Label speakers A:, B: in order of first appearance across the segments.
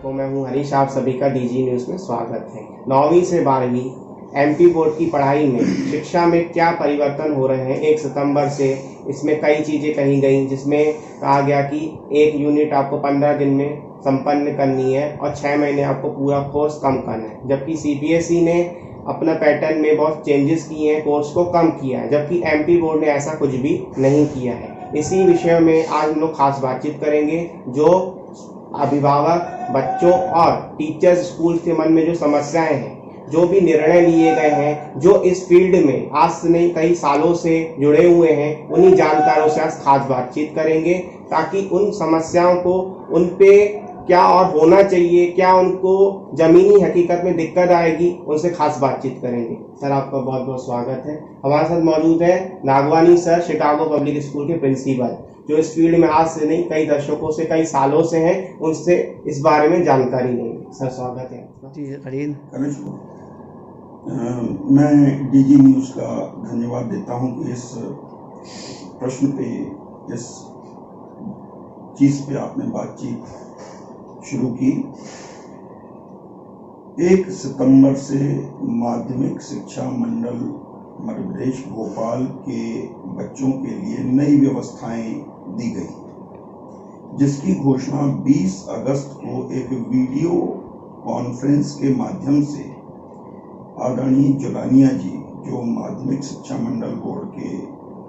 A: दर्शकों, मैं हूं हरीश। आप सभी का डीजी न्यूज़ में स्वागत है। 9वीं से 12वीं एमपी बोर्ड की पढ़ाई में शिक्षा में क्या परिवर्तन हो रहे हैं 1 सितंबर से, इसमें कई चीज़ें कही गई, जिसमें कहा गया कि 1 यूनिट आपको 15 दिन में संपन्न करनी है और 6 महीने आपको पूरा कोर्स कम करना है। जबकि सीबीएसई ने अपना पैटर्न में बहुत चेंजेस किए हैं, कोर्स को कम किया है, जबकि एमपी बोर्ड ने ऐसा कुछ भी नहीं किया है। इसी विषय में आज हम लोग खास बातचीत करेंगे। जो अभिभावक, बच्चों और टीचर्स, स्कूल के मन में जो समस्याएं हैं, जो भी निर्णय लिए गए हैं, जो इस फील्ड में आज से नहीं कई सालों से जुड़े हुए हैं, उन्हीं जानकारों से आज खास बातचीत करेंगे, ताकि उन समस्याओं को, उन पे क्या और होना चाहिए, क्या उनको जमीनी हकीकत में दिक्कत आएगी, उनसे खास बातचीत करेंगे। सर, आपका बहुत बहुत स्वागत है। हमारे साथ मौजूद है Nagwani sir, Chicago public school के प्रिंसिपल, जो इस फील्ड में आज से नहीं कई दशकों से, कई सालों से हैं, उनसे इस बारे में जानकारी लेंगे। सर, स्वागत है।
B: जी करीन,
C: मैं डीजी न्यूज़ का धन्यवाद देता हूं कि इस प्रश्न पे, इस चीज़ पे आपने बातचीत शुरू की। 1 सितंबर से माध्यमिक शिक्षा मंडल मध्य प्रदेश भोपाल के बच्चों के लिए नई व्यवस्थाएं दी गई, जिसकी घोषणा 20 अगस्त को एक वीडियो कॉन्फ्रेंस के माध्यम से आदरणीय जुलानिया जी, जो माध्यमिक शिक्षा मंडल बोर्ड के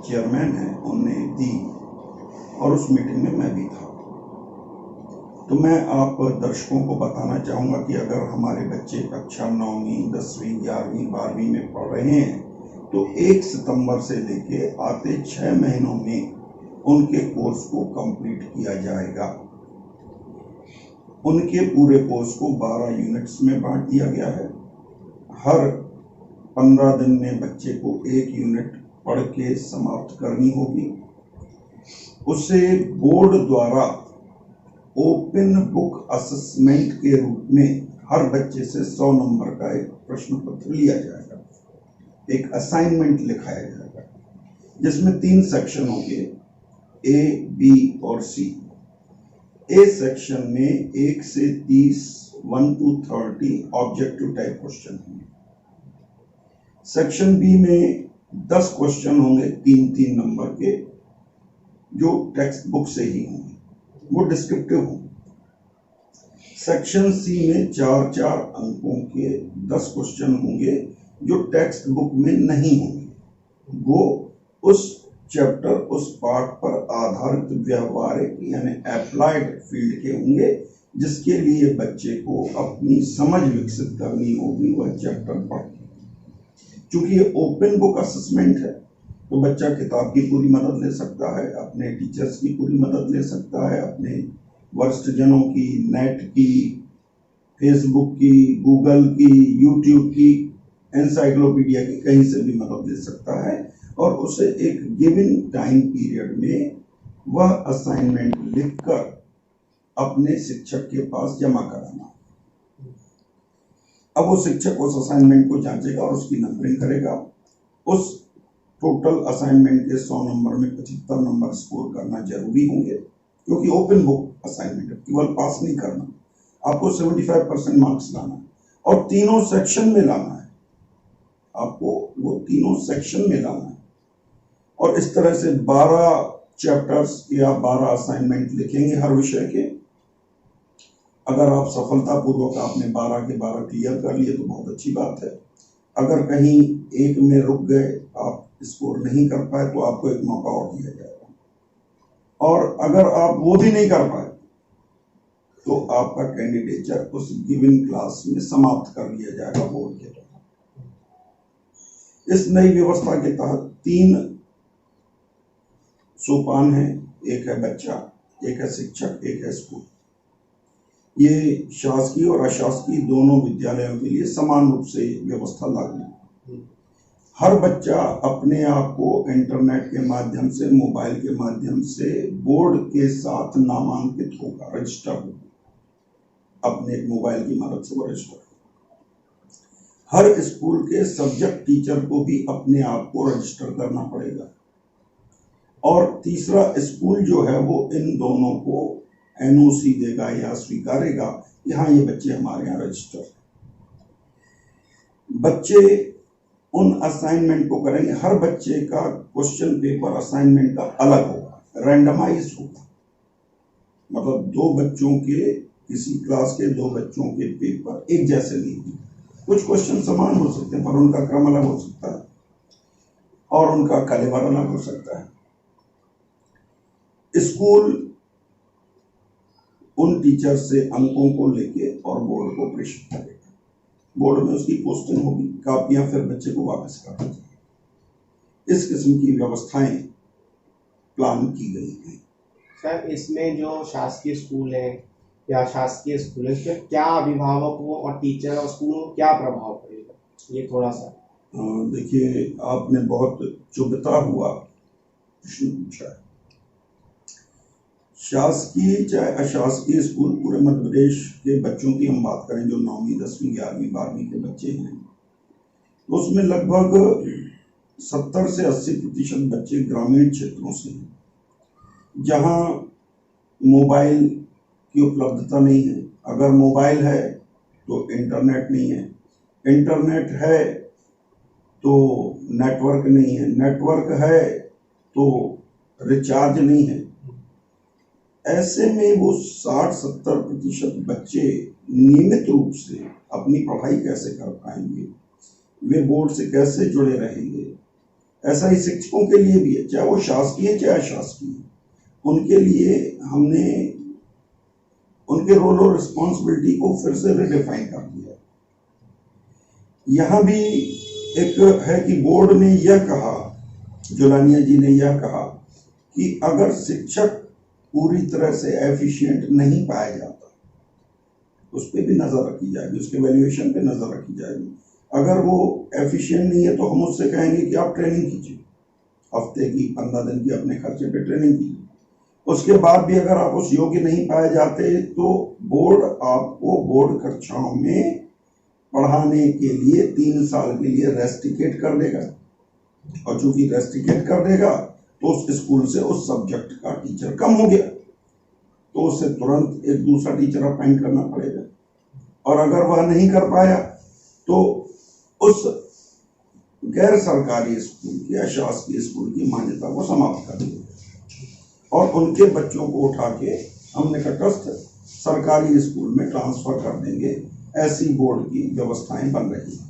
C: चेयरमैन हैं, उन्होंने दी और उस मीटिंग में मैं भी था। तो मैं आप दर्शकों को बताना चाहूँगा कि अगर हमारे बच्चे कक्षा 9वीं, 10वीं, 11वीं, 12वीं में पढ़ रहे हैं, तो 1 सितंबर से लेके आते 6 महीनों में उनके कोर्स को कंप्लीट किया जाएगा। उनके पूरे कोर्स को 12 यूनिट्स में बांट दिया गया है। हर 15 दिन में बच्चे को 1 यूनिट पढ़ के समाप्त करनी होगी। उसे बोर्ड द्वारा ओपन बुक असेसमेंट के रूप में हर बच्चे से 100 नंबर का एक प्रश्न पत्र लिया जाएगा, एक असाइनमेंट लिखाया जाएगा, जिसमें 3 सेक्शन होंगे, ए, बी और सी। ए सेक्शन में 1 से 30, 1 to 30 ऑब्जेक्टिव टाइप क्वेश्चन होंगे। सेक्शन बी में 10 क्वेश्चन होंगे 3-3 नंबर के, जो टेक्स्ट बुक से ही होंगे, वो डिस्क्रिप्टिव होंगे। सेक्शन सी में 4-4 अंकों के 10 क्वेश्चन होंगे, जो टेक्स्ट बुक में नहीं होंगे, वो उस चैप्टर, उस पार्ट पर आधारित व्यवहारिक यानी अप्लाइड फील्ड के होंगे, जिसके लिए बच्चे को अपनी समझ विकसित करनी होगी वह चैप्टर पढ़ के। चूंकि ये ओपन बुक असेसमेंट है, तो बच्चा किताब की पूरी मदद ले सकता है, अपने टीचर्स की पूरी मदद ले सकता है, अपने वरिष्ठ जनों की, नेट की, फेसबुक की, गूगल की, यूट्यूब की, एनसाइक्लोपीडिया की, कहीं से भी मदद ले सकता है और उसे एक गिवन टाइम पीरियड में वह असाइनमेंट लिखकर अपने शिक्षक के पास जमा कराना। अब वो शिक्षक उस असाइनमेंट को जांचेगा और उसकी नंबरिंग करेगा। उस टोटल असाइनमेंट के 100 नंबर में 75 नंबर स्कोर करना जरूरी होंगे, क्योंकि ओपन बुक असाइनमेंट है, केवल पास नहीं करना, आपको 75% मार्क्स लाना है और तीनों सेक्शन में लाना है, आपको वो तीनों सेक्शन में लाना है। और इस तरह से 12 चैप्टर्स या 12 असाइनमेंट लिखेंगे हर विषय के। अगर आप सफलतापूर्वक आपने 12 के 12 क्लियर कर लिए तो बहुत अच्छी बात है। अगर कहीं एक में रुक गए, आप स्कोर नहीं कर पाए, तो आपको एक मौका और दिया जाएगा। और अगर आप वो भी नहीं कर पाए, तो आपका कैंडिडेचर उस गिवन क्लास में समाप्त कर लिया जाएगा बोर्ड के द्वारा। इस नई व्यवस्था के तहत 3 सोपान है, एक है बच्चा, एक है शिक्षक, एक है स्कूल। ये शासकीय और अशासकीय दोनों विद्यालयों के लिए समान रूप से व्यवस्था लागू है। हर बच्चा अपने आप को इंटरनेट के माध्यम से, मोबाइल के माध्यम से बोर्ड के साथ नामांकित होगा, रजिस्टर होगा, अपने मोबाइल की मदद से वो रजिस्टर होगा। हर स्कूल के सब्जेक्ट टीचर को भी अपने आप को रजिस्टर करना पड़ेगा। और तीसरा, स्कूल जो है वो इन दोनों को एनओसी देगा या स्वीकारेगा यहाँ ये बच्चे हमारे यहाँ रजिस्टर हैं। बच्चे उन असाइनमेंट को करेंगे, हर बच्चे का क्वेश्चन पेपर असाइनमेंट का अलग होगा, रैंडमाइज होगा। मतलब दो बच्चों के, किसी क्लास के दो बच्चों के पेपर एक जैसे नहीं होंगे। कुछ क्वेश्चन समान हो सकते हैं पर उनका क्रम अलग हो सकता है और उनका कैलिबर अलग हो सकता है। स्कूल उन टीचर से अंकों को लेके और बोर्ड को प्रेषित करेगा। बोर्ड में उसकी पोस्टिंग होगी, कापियां फिर बच्चे को वापस कर दी जाएगी। इस किस्म की व्यवस्थाएं प्लान की गई हैं।
A: सर, इसमें जो शासकीय स्कूल है या शासकीय स्कूल है, इसमें क्या अभिभावकों और टीचर और स्कूलों को क्या प्रभाव पड़ेगा, ये थोड़ा सा।
C: देखिए, आपने बहुत चुभता हुआ प्रश्न पूछा है। शासकीय चाहे अशासकीय स्कूल, पूरे मध्य प्रदेश के बच्चों की हम बात करें जो 9वीं 10वीं 11वीं 12वीं के बच्चे हैं, तो उसमें लगभग 70 से 80% बच्चे ग्रामीण क्षेत्रों से हैं, जहां मोबाइल की उपलब्धता नहीं है। अगर मोबाइल है तो इंटरनेट नहीं है, इंटरनेट है तो नेटवर्क नहीं है, नेटवर्क है तो रिचार्ज नहीं है। ऐसे में वो 60-70% बच्चे नियमित रूप से अपनी पढ़ाई कैसे कर पाएंगे, वे बोर्ड से कैसे जुड़े रहेंगे। ऐसा ही शिक्षकों के लिए भी है, चाहे वो शासकीय चाहे अशासकीय। उनके लिए हमने उनके रोल और रिस्पॉन्सिबिलिटी को फिर से रिडिफाइन कर दिया। यहाँ भी एक है कि बोर्ड ने यह कहा, जुलानिया जी ने यह कहा कि अगर शिक्षक पूरी तरह से एफिशिएंट नहीं पाया जाता, उस पर भी नजर रखी जाएगी, उसके वैल्यूएशन पे नजर रखी जाएगी। अगर वो एफिशिएंट नहीं है तो हम उससे कहेंगे कि आप ट्रेनिंग कीजिए, हफ्ते की 15 दिन की अपने खर्चे पे ट्रेनिंग कीजिए। उसके बाद भी अगर आप उस योग्य नहीं पाए जाते तो बोर्ड आपको बोर्ड कक्षाओं में पढ़ाने के लिए 3 साल के लिए रेस्टिकेट कर देगा, और चूंकि रेस्टिकेट कर देगा तो उस स्कूल से उस सब्जेक्ट का टीचर कम हो गया, तो उसे तुरंत एक दूसरा टीचर अपॉइंट करना पड़ेगा। और अगर वह नहीं कर पाया तो उस गैर सरकारी स्कूल की या शासकीय स्कूल की मान्यता को समाप्त कर दिया और उनके बच्चों को उठा के हम निकटस्थ सरकारी स्कूल में ट्रांसफर कर देंगे। ऐसी बोर्ड की व्यवस्थाएं बन रही हैं।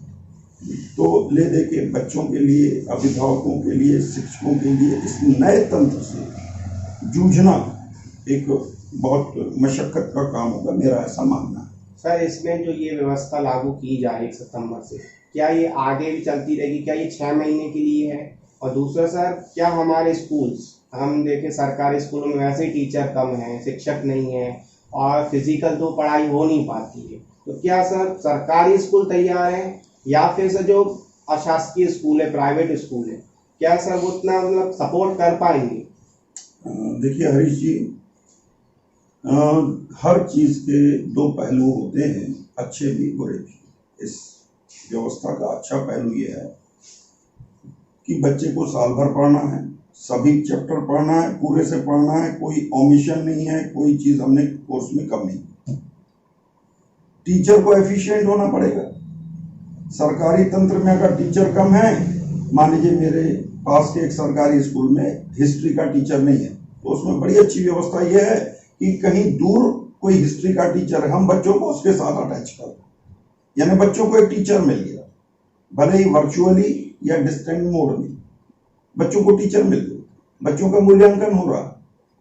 C: तो ले दे के बच्चों के लिए, अभिभावकों के लिए, शिक्षकों के लिए इस नए तंत्र से जूझना एक बहुत मशक्कत का काम होगा, मेरा ऐसा मानना है।
A: सर, इसमें जो ये व्यवस्था लागू की जाए 1 सितंबर से, क्या ये आगे भी चलती रहेगी? क्या ये 6 महीने के लिए है? और दूसरा सर, क्या हमारे स्कूल्स, हम देखें सरकारी स्कूलों में वैसे ही टीचर कम हैं, शिक्षक नहीं है और फिजिकल तो पढ़ाई हो नहीं पाती है, तो क्या सर सरकारी स्कूल तैयार है या फिर सर जो अशासकीय स्कूल है, प्राइवेट स्कूल है, क्या सर वो उतना मतलब सपोर्ट कर पाएंगे?
C: देखिए हरीश जी, हर चीज के 2 पहलू होते हैं, अच्छे भी बुरे भी। इस व्यवस्था का अच्छा पहलू ये है कि बच्चे को साल भर पढ़ना है, सभी चैप्टर पढ़ना है, पूरे से पढ़ना है, कोई ओमिशन नहीं है, कोई चीज हमने कोर्स में कम नहीं। टीचर को एफिशिएंट होना पड़ेगा। सरकारी तंत्र में अगर टीचर कम है, मान लीजिए मेरे पास के एक सरकारी स्कूल में हिस्ट्री का टीचर नहीं है, तो उसमें बड़ी अच्छी व्यवस्था यह है कि कहीं दूर कोई हिस्ट्री का टीचर है, हम बच्चों को उसके साथ अटैच कर दें, यानी बच्चों को एक टीचर मिल गया, भले ही वर्चुअली या डिस्टेंट मोड में बच्चों को टीचर मिल गया, बच्चों का मूल्यांकन हो रहा।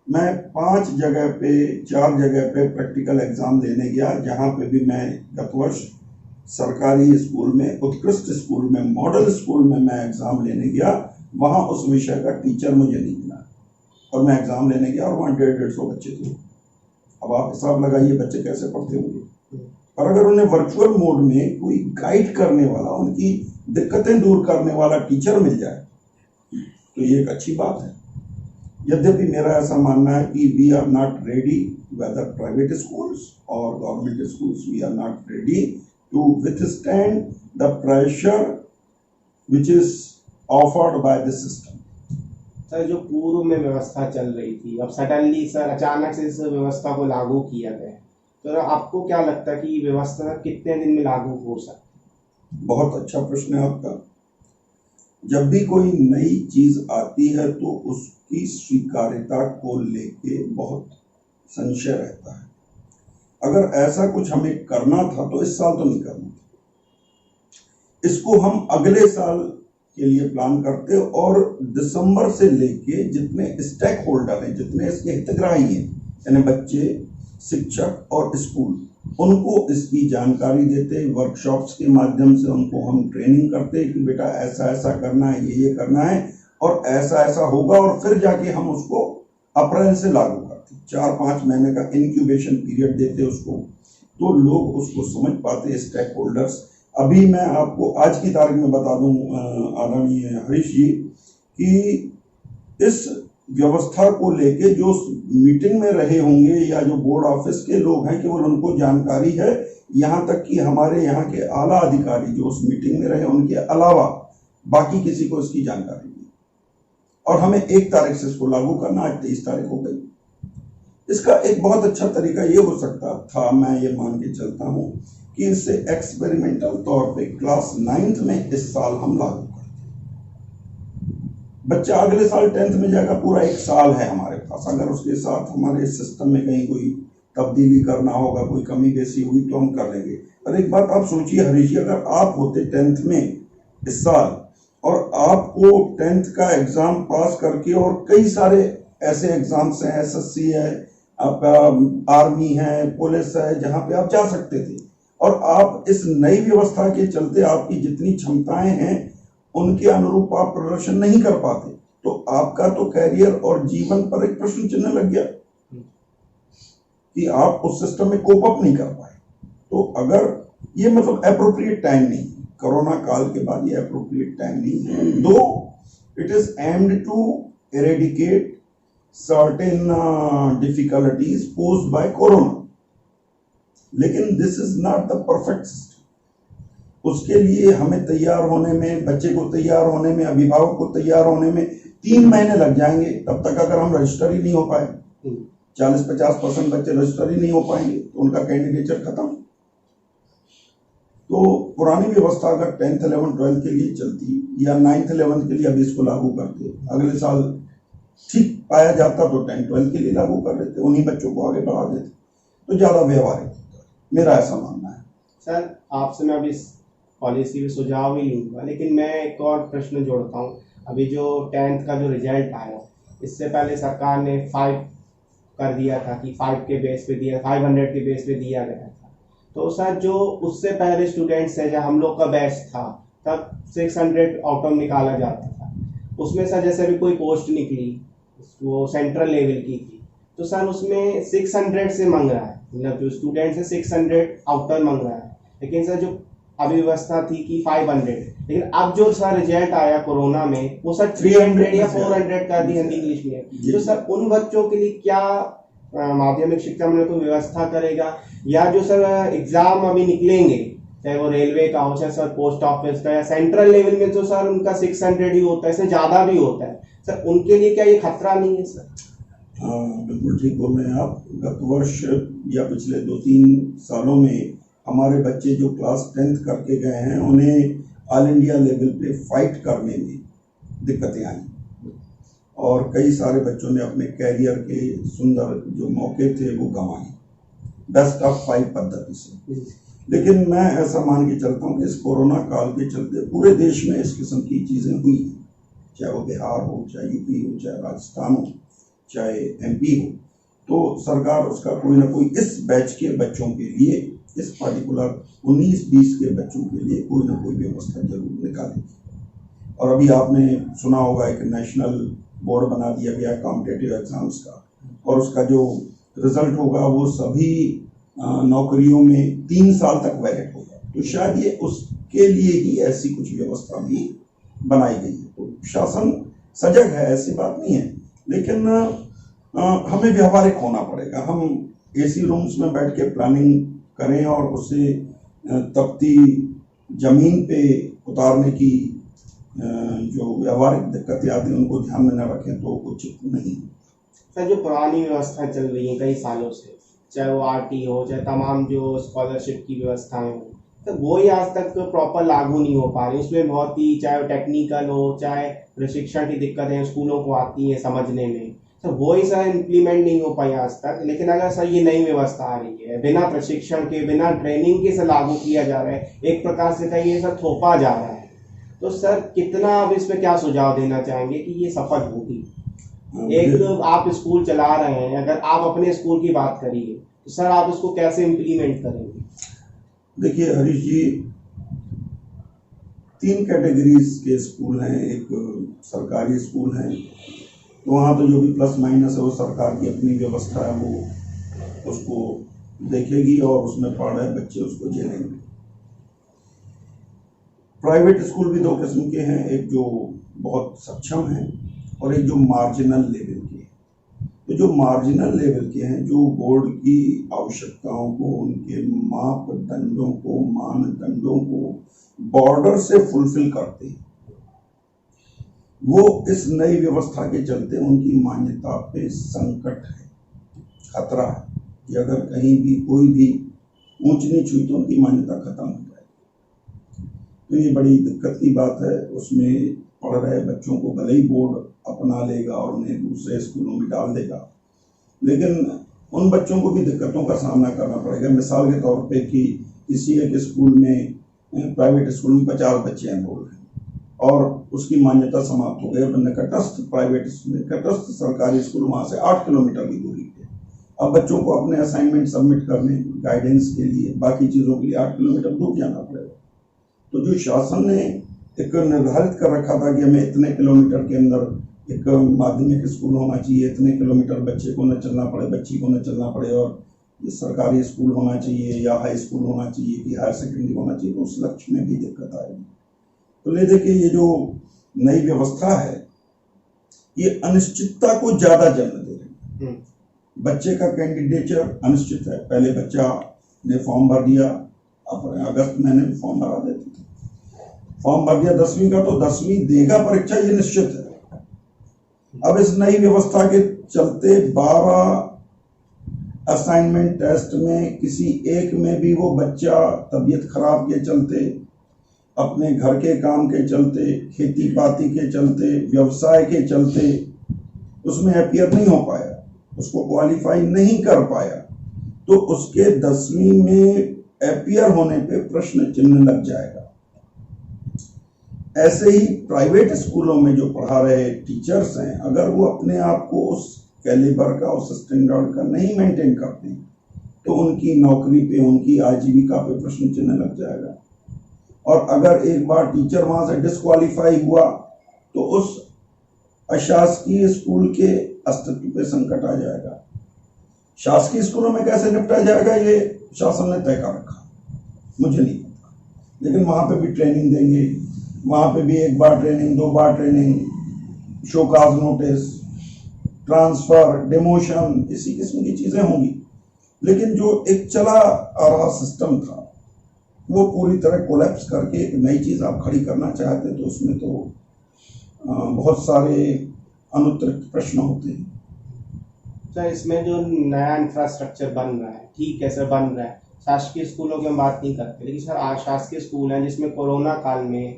C: मैं 4 जगह पे प्रैक्टिकल एग्जाम देने गया, जहां पे भी मैं गत वर्ष सरकारी स्कूल में, उत्कृष्ट स्कूल में, मॉडल स्कूल में मैं एग्जाम लेने गया, वहां उस विषय का टीचर मुझे नहीं मिला और मैं एग्जाम लेने गया और वहां 150-150 बच्चे थे। अब आप हिसाब लगाइए बच्चे कैसे पढ़ते होंगे। और अगर उन्हें वर्चुअल मोड में कोई गाइड करने वाला, उनकी दिक्कतें दूर करने वाला टीचर मिल जाए तो ये एक अच्छी बात है। यद्यपि मेरा ऐसा मानना है कि we are not ready, whether private schools और government schools, we are not ready to withstand the pressure which is offered by the system.
A: Sir, जो पूर्व में व्यवस्था चल रही थी, अब सडनली सर अचानक से इस व्यवस्था को लागू किया गया, तो आपको क्या लगता है कि ये व्यवस्था कितने दिन में लागू हो सकती है?
C: बहुत अच्छा प्रश्न है आपका। जब भी कोई नई चीज आती है तो उसकी स्वीकार्यता को लेके बहुत संशय रहता है। अगर ऐसा कुछ हमें करना था तो इस साल तो नहीं करना था, इसको हम अगले साल के लिए प्लान करते और दिसंबर से लेके जितने स्टेक होल्डर हैं, जितने इसके हितग्राही हैं, यानी बच्चे, शिक्षक और स्कूल, उनको इसकी जानकारी देते, वर्कशॉप्स के माध्यम से उनको हम ट्रेनिंग करते कि बेटा ऐसा ऐसा करना है, ये करना है और ऐसा ऐसा होगा, और फिर जाके हम उसको अप्रैल से लागू करते। 4-5 महीने का इंक्यूबेशन पीरियड देते उसको, तो लोग उसको समझ पाते, स्टेक होल्डर्स। अभी मैं आपको आज की तारीख में बता दूं आदरणीय हरीश जी कि इस व्यवस्था को लेके जो मीटिंग में रहे होंगे या जो बोर्ड ऑफिस के लोग हैं केवल उनको जानकारी है, यहाँ तक कि हमारे यहाँ के आला अधिकारी जो उस मीटिंग में रहे उनके अलावा बाकी किसी को इसकी जानकारी नहीं। और हमें 1 तारीख से इसको लागू करना, आज 23 तारीख हो गई। इसका एक बहुत अच्छा तरीका ये हो सकता था, मैं ये मान के चलता हूँ कि इससे एक्सपेरिमेंटल तौर पे क्लास 9th में इस साल हम लागू करते। बच्चा अगले साल 10th में जाएगा, पूरा 1 साल है हमारे पास। अगर उसके साथ हमारे सिस्टम में कहीं कोई तब्दीली करना होगा, कोई कमी बेसी हुई तो हम कर लेंगे। पर एक बात आप सोचिए हरीश जी, अगर आप होते 10th में इस साल और आपको 10th का एग्जाम पास करके और कई सारे ऐसे एग्जाम्स हैं, SSC है, आपका आर्मी है, पुलिस है, जहां पे आप जा सकते थे, और आप इस नई व्यवस्था के चलते आपकी जितनी क्षमताएं हैं उनके अनुरूप आप प्रदर्शन नहीं कर पाते, तो आपका तो कैरियर और जीवन पर एक प्रश्न चिन्ह लग गया कि आप उस सिस्टम में कोप अप नहीं कर पाए। तो अगर ये मतलब एप्रोप्रिएट टाइम नहीं, कोरोना काल के बाद ये एप्रोप्रिएट टाइम नहीं है, though it is aimed to eradicate certain difficulties posed by corona, लेकिन this is not the perfect system. उसके लिए हमें तैयार होने में, बच्चे को तैयार होने में, अभिभावक को तैयार होने में 3 महीने लग जाएंगे। तब तक अगर हम रजिस्टर ही नहीं हो पाए, 40-50% बच्चे रजिस्टर ही नहीं हो पाएंगे तो उनका कैंडिडेचर खत्म। तो पुरानी व्यवस्था अगर 10th 11th 12th के लिए चलती या 9th 11th के लिए अभी इसको लागू करते, अगले साल ठीक पाया जाता तो 10th 12th के लिए लागू कर देते, उन्हीं बच्चों को आगे बढ़ा देते, तो ज्यादा व्यवहारिक होता है, मेरा ऐसा मानना है।
A: सर आपसे मैं अभी पॉलिसी में सुझाव ही लूँगा, लेकिन मैं एक और प्रश्न जोड़ता हूँ। अभी जो 10th का जो रिजल्ट आया, इससे पहले सरकार ने 5 कर दिया था कि 5 के बेस पे दिया, 500 के बेस पे दिया गया था। तो सर जो उससे पहले स्टूडेंट्स हैं, जब हम लोग का बैच था तब 600 आउटकम निकाला जाता था, उसमें सर जैसे अभी कोई पोस्ट निकली वो सेंट्रल लेवल की थी, तो सर उसमें 600 से मांग रहा है, मतलब जो स्टूडेंट्स है 600 आउटकम मांग रहा है। लेकिन सर जो अभी व्यवस्था थी कि 500, लेकिन अब जो सर रिजल्ट आया कोरोना में वो सर 300 या 400 कर दी हिंदी इंग्लिश में। तो सर उन बच्चों के लिए क्या माध्यमिक शिक्षा मंडल को व्यवस्था करेगा, या जो सर एग्जाम अभी निकलेंगे चाहे वो रेलवे का हो, चाहे सर पोस्ट ऑफिस का, या सेंट्रल लेवल में जो सर उनका 600 ही होता है, इससे ज्यादा भी होता है, सर उनके लिए क्या ये खतरा नहीं है सर?
C: हाँ बिल्कुल ठीक बोल रहे हैं आप। गत वर्ष या पिछले 2-3 सालों में हमारे बच्चे जो क्लास 10th करके गए हैं उन्हें ऑल इंडिया लेवल पे फाइट करने में दिक्कतें आई, और कई सारे बच्चों ने अपने कैरियर के सुंदर जो मौके थे वो गंवाए, बेस्ट ऑफ 5 पद्धति से। लेकिन मैं ऐसा मान के चलता हूँ कि इस कोरोना काल के चलते पूरे देश में इस किस्म की चीजें हुई, चाहे वो बिहार हो, चाहे यूपी हो, चाहे राजस्थान हो, चाहे MP हो, तो सरकार उसका कोई ना कोई इस बैच के बच्चों के लिए, इस पर्टिकुलर 19-20 के बच्चों के लिए कोई ना कोई व्यवस्था जरूर निकालेगी। और अभी आपने सुना होगा एक नेशनल बोर्ड बना दिया गया कॉम्पिटिटिव एग्जाम्स का, और उसका जो रिजल्ट होगा वो सभी नौकरियों में 3 साल तक वैलिड होगा। तो शायद ये उसके लिए ही ऐसी कुछ व्यवस्था भी बनाई गई है। तो शासन सजग है, ऐसी बात नहीं है, लेकिन हमें व्यवहारिक होना पड़ेगा। हम AC रूम्स में बैठ के प्लानिंग करें और उसे तपती जमीन पे उतारने की जो व्यवहारिक दिक्कतें आती हैं उनको ध्यान में न रखें तो उचित नहीं।
A: सर जो पुरानी व्यवस्था चल रही है कई सालों से, चाहे वो आरटी हो, चाहे तमाम जो स्कॉलरशिप की व्यवस्थाएं हो, तो वो ही आज तक प्रॉपर लागू नहीं हो पा रही। उसमें बहुत ही, चाहे वो टेक्निकल हो, चाहे प्रशिक्षण की दिक्कतें स्कूलों को आती हैं समझने में, तो वो ही सर इम्प्लीमेंट नहीं हो पाई आज तक। लेकिन अगर सर ये नई व्यवस्था आ रही है, बिना प्रशिक्षण के, बिना ट्रेनिंग के सर लागू किया जा रहा है, एक प्रकार से कहिए सर थोपा जा रहा है, तो सर कितना आप इसमें क्या सुझाव देना चाहेंगे कि ये सफल होगी? एक आप स्कूल चला रहे हैं, अगर आप अपने स्कूल की बात करिए तो सर आप इसको कैसे इम्प्लीमेंट करेंगे?
C: देखिए हरीश जी, 3 कैटेगरीज के स्कूल हैं। एक सरकारी स्कूल हैं, तो वहाँ तो जो भी प्लस माइनस है वो सरकार की अपनी व्यवस्था है, वो उसको देखेगी और उसमें पढ़ रहे बच्चे उसको झेलेंगे। प्राइवेट स्कूल भी 2 किस्म के हैं, एक जो बहुत सक्षम है और एक जो मार्जिनल लेवल के हैं। तो जो मार्जिनल लेवल के हैं, जो बोर्ड की आवश्यकताओं को, उनके मापदंडों को, मानदंडों को बॉर्डर से फुलफिल करते हैं, वो इस नई व्यवस्था के चलते उनकी मान्यता पे संकट है, खतरा है कि अगर कहीं भी कोई भी ऊंच नीच हुई तो उनकी मान्यता खत्म हो जाएगी। तो ये बड़ी दिक्कत की बात है। उसमें पढ़ रहे बच्चों को भले ही बोर्ड अपना लेगा और उन्हें दूसरे स्कूलों में डाल देगा, लेकिन उन बच्चों को भी दिक्कतों का सामना करना पड़ेगा। मिसाल के तौर पे कि किसी एक स्कूल में, प्राइवेट स्कूल में 50 बच्चे एनरोल हैं और उसकी मान्यता समाप्त हो गई, और निकटस्थ निकटस्थ सरकारी स्कूल वहाँ से 8 किलोमीटर की दूरी पे। अब बच्चों को अपने असाइनमेंट सबमिट करने, गाइडेंस के लिए, बाकी चीज़ों के लिए 8 किलोमीटर दूर जाना पड़ेगा। तो जो शासन ने एक निर्धारित कर रखा था कि हमें इतने किलोमीटर के अंदर एक माध्यमिक स्कूल होना चाहिए, इतने किलोमीटर बच्चे को न चलना पड़े, बच्ची को न चलना पड़े, और सरकारी स्कूल होना चाहिए या हाई स्कूल होना चाहिए कि हायर सेकेंडरी होना चाहिए, तो उस लक्ष्य में भी दिक्कत आएगी। तो ले देखिए, ये जो नई व्यवस्था है ये अनिश्चितता को ज्यादा जन्म दे रही है। बच्चे का कैंडिडेचर अनिश्चित है। पहले बच्चा ने फॉर्म भर दिया, अपने अगस्त महीने में फॉर्म भरा देते थे, फॉर्म भर दिया 10वीं का, तो 10वीं देगा परीक्षा, ये निश्चित है। अब इस नई व्यवस्था के चलते 12 असाइनमेंट टेस्ट में किसी एक में भी वो बच्चा तबीयत खराब के चलते, अपने घर के काम के चलते, खेती बाती के चलते, व्यवसाय के चलते उसमें अपीयर नहीं हो पाया, उसको क्वालिफाई नहीं कर पाया, तो उसके 10वीं में अपीयर होने पे प्रश्न चिन्ह लग जाएगा। ऐसे ही प्राइवेट स्कूलों में जो पढ़ा रहे टीचर्स हैं, अगर वो अपने आप को उस कैलिबर का, उस स्टैंडर्ड का नहीं मेंटेन करते तो उनकी नौकरी पे, उनकी आजीविका पे प्रश्न चिन्ह लग जाएगा। और अगर एक बार टीचर वहां से डिस्क्वालीफाई हुआ तो उस अशासकीय स्कूल के अस्तित्व पे संकट आ जाएगा। शासकीय स्कूलों में कैसे निपटा जाएगा ये शासन ने तय कर रखा, मुझे नहीं पता, लेकिन वहां पे भी ट्रेनिंग देंगे, वहां पे भी 1 बार ट्रेनिंग, 2 बार training, show cause notice, transfer, demotion, इसी किस्म की चीजें होंगी। लेकिन जो एक चला आ रहा सिस्टम था वो पूरी तरह कोलैप्स करके एक नई चीज आप खड़ी करना चाहते तो उसमें तो बहुत सारे अनुत्तरित प्रश्न होते हैं।
A: सर इसमें जो नया इंफ्रास्ट्रक्चर बन रहा है, ठीक है सर बन रहा है, शासकीय स्कूलों की हम बात नहीं करते, लेकिन सर अशासकीय स्कूल हैं जिसमें कोरोना काल में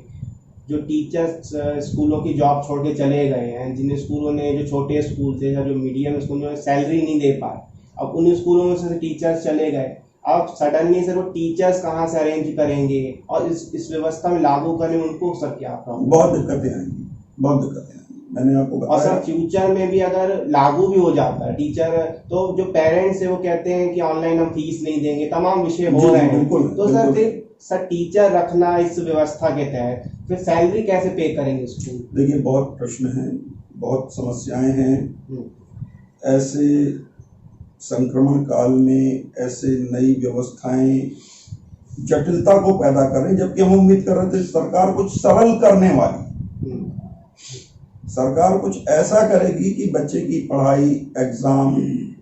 A: जो टीचर्स स्कूलों की जॉब छोड़ के चले गए हैं, जिन स्कूलों ने, जो छोटे स्कूल थे या जो मीडियम स्कूल में सैलरी नहीं दे पाए, अब उन स्कूलों में से टीचर्स चले गए। अब सडनली सर वो टीचर्स कहाँ से अरेंज करेंगे और इस व्यवस्था में लागू करने में उनको सर क्या प्रॉब्लम?
C: बहुत दिक्कतें आएंगी, बहुत दिक्कतें आएंगी, मैंने आपको बताया।
A: और सर फ्यूचर में भी अगर लागू भी हो जाता है टीचर, तो जो पेरेंट्स है वो कहते हैं कि ऑनलाइन हम फीस नहीं देंगे, तमाम विषय हो रहे हैं, तो सर फिर सर टीचर रखना इस व्यवस्था के तहत फिर सैलरी कैसे पे करेंगे स्कूल?
C: देखिए बहुत प्रश्न हैं, बहुत समस्याएं हैं। ऐसे संक्रमण काल में ऐसे नई व्यवस्थाएं जटिलता को पैदा करें, जबकि हम उम्मीद कर रहे थे सरकार कुछ सरल करने वाली, सरकार कुछ ऐसा करेगी कि बच्चे की पढ़ाई, एग्जाम,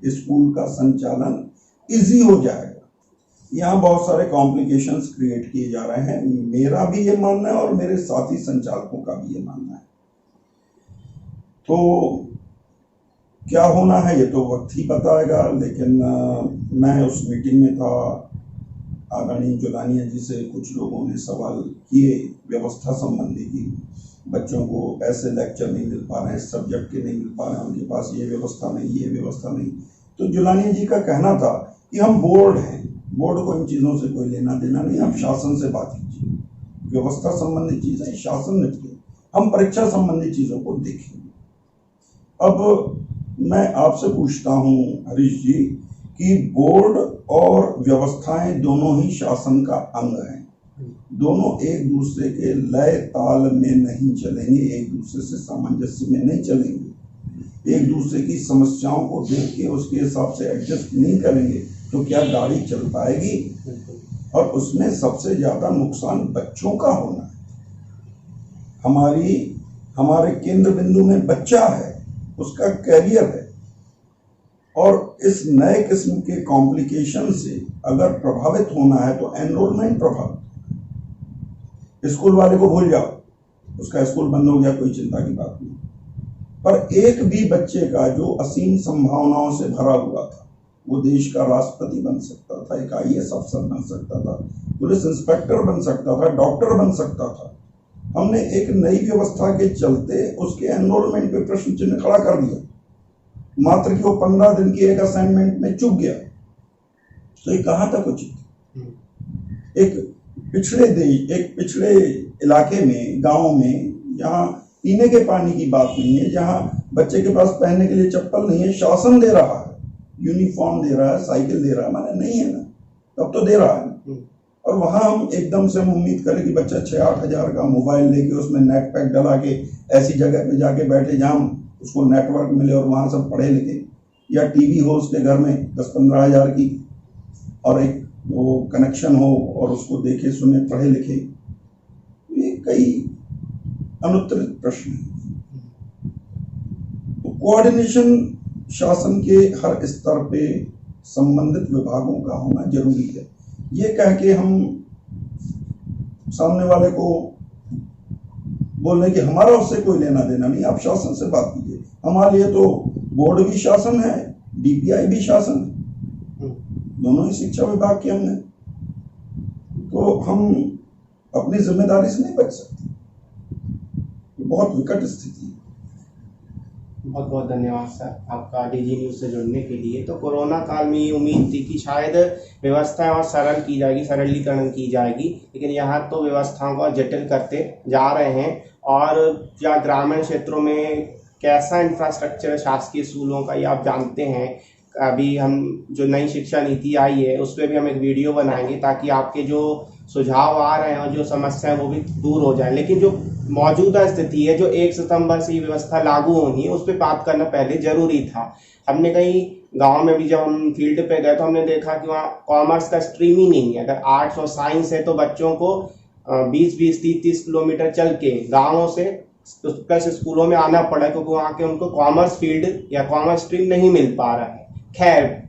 C: स्कूल का संचालन इजी हो जाएगा। यहाँ बहुत सारे कॉम्प्लिकेशंस क्रिएट किए जा रहे हैं, मेरा भी ये मानना है और मेरे साथी संचालकों का भी ये मानना है। तो क्या होना है ये तो वक्त ही बताएगा, लेकिन मैं उस मीटिंग में था। आदरणीय जुलानिया जी से कुछ लोगों ने सवाल किए व्यवस्था संबंधी की, बच्चों को ऐसे लेक्चर नहीं मिल पा रहे हैं, सब्जेक्ट के नहीं मिल पा रहे हैं, उनके पास ये व्यवस्था नहीं, ये व्यवस्था नहीं। तो जुलानिया जी का कहना था कि हम बोर्ड हैं, बोर्ड को इन चीज़ों से कोई लेना देना नहीं, आप शासन से बात कीजिए, व्यवस्था संबंधी चीज़ें शासन निपटे, हम परीक्षा संबंधी चीज़ों को देखेंगे। अब मैं आपसे पूछता हूँ हरीश जी कि बोर्ड और व्यवस्थाएं दोनों ही शासन का अंग हैं, दोनों एक दूसरे के लय ताल में नहीं चलेंगे, एक दूसरे से सामंजस्य में नहीं चलेंगे, एक दूसरे की समस्याओं को देख के उसके हिसाब से एडजस्ट नहीं करेंगे तो क्या गाड़ी चल पाएगी? और उसमें सबसे ज्यादा नुकसान बच्चों का होना है। हमारे केंद्र बिंदु में बच्चा है, उसका कैरियर है, और इस नए किस्म के कॉम्प्लिकेशन से अगर प्रभावित होना है तो एनरोलमेंट प्रभावित। स्कूल वाले को भूल जाओ, उसका स्कूल बंद हो गया, कोई चिंता की बात नहीं, पर एक भी बच्चे का जो असीम संभावनाओं से भरा हुआ था, वो देश का राष्ट्रपति बन सकता था, एक IAS अफसर बन सकता था, पुलिस इंस्पेक्टर बन सकता था, डॉक्टर बन सकता था। हमने एक नई व्यवस्था के चलते उसके एनरोलमेंट पे प्रश्न चिन्ह खड़ा कर दिया, मात्र कि वो 15 दिन की एक असाइनमेंट में चूक गया। तो ये कहाँ तक उचित? एक पिछड़े इलाके में, गांव में, जहां पीने के पानी की बात नहीं है, जहां बच्चे के पास पहनने के लिए चप्पल नहीं है, शासन दे रहा है, यूनिफॉर्म दे रहा है, साइकिल दे रहा है, माने नहीं है ना, तब तो दे रहा है। और वहां हम एकदम से हम उम्मीद करें कि बच्चा 6-8 हज़ार का मोबाइल लेके उसमें नेट पैक डला के ऐसी जगह पे जाके बैठे जहां उसको नेटवर्क मिले और वहां सब पढ़े लिखे, या टीवी हो उसके घर में 10-15 हज़ार की और एक वो कनेक्शन हो और उसको देखे सुने पढ़े लिखे। ये कई अनुत्तरित प्रश्न हैं। तो कोऑर्डिनेशन शासन के हर स्तर पे संबंधित विभागों का होना जरूरी है। ये कह के हम सामने वाले को बोल रहे कि हमारा उससे कोई लेना देना नहीं, आप शासन से बात कीजिए। हमारे लिए तो बोर्ड भी शासन है, DPI भी शासन है, दोनों ही शिक्षा विभाग के हमने, तो हम अपनी जिम्मेदारी से नहीं बच सकते। बहुत विकट स्थिति है।
A: बहुत बहुत धन्यवाद सर आपका DG न्यूज़ से जुड़ने के लिए। तो कोरोना काल में ये उम्मीद थी कि शायद व्यवस्थाएं और सरल की जाएगी, सरलीकरण की जाएगी, लेकिन यहाँ तो व्यवस्थाओं को जटिल करते जा रहे हैं। और या ग्रामीण क्षेत्रों में कैसा इंफ्रास्ट्रक्चर है शासकीय स्कूलों का, ये आप जानते हैं। अभी हम जो नई शिक्षा नीति आई है उस पर भी हम एक वीडियो बनाएंगे ताकि आपके जो सुझाव आ रहे हैं और जो समस्या है वो भी दूर हो जाए। लेकिन जो मौजूदा स्थिति है, जो 1 सितंबर से ये व्यवस्था लागू होनी है, उस पर बात करना पहले जरूरी था। हमने कई गांव में भी जब हम फील्ड पे गए तो हमने देखा कि वहाँ कॉमर्स का स्ट्रीम ही नहीं है। अगर आर्ट्स और साइंस है तो बच्चों को 20-20, 30-30 किलोमीटर चल के गाँवों से प्लस स्कूलों में आना पड़ा, क्योंकि वहाँ के उनको कॉमर्स फील्ड या कॉमर्स स्ट्रीम नहीं मिल पा रहा है। खैर,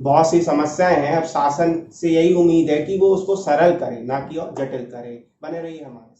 A: बहुत सी समस्याएं हैं। अब शासन से यही उम्मीद है कि वो उसको सरल करे, ना कि और जटिल करे। बने रहिए हमारे।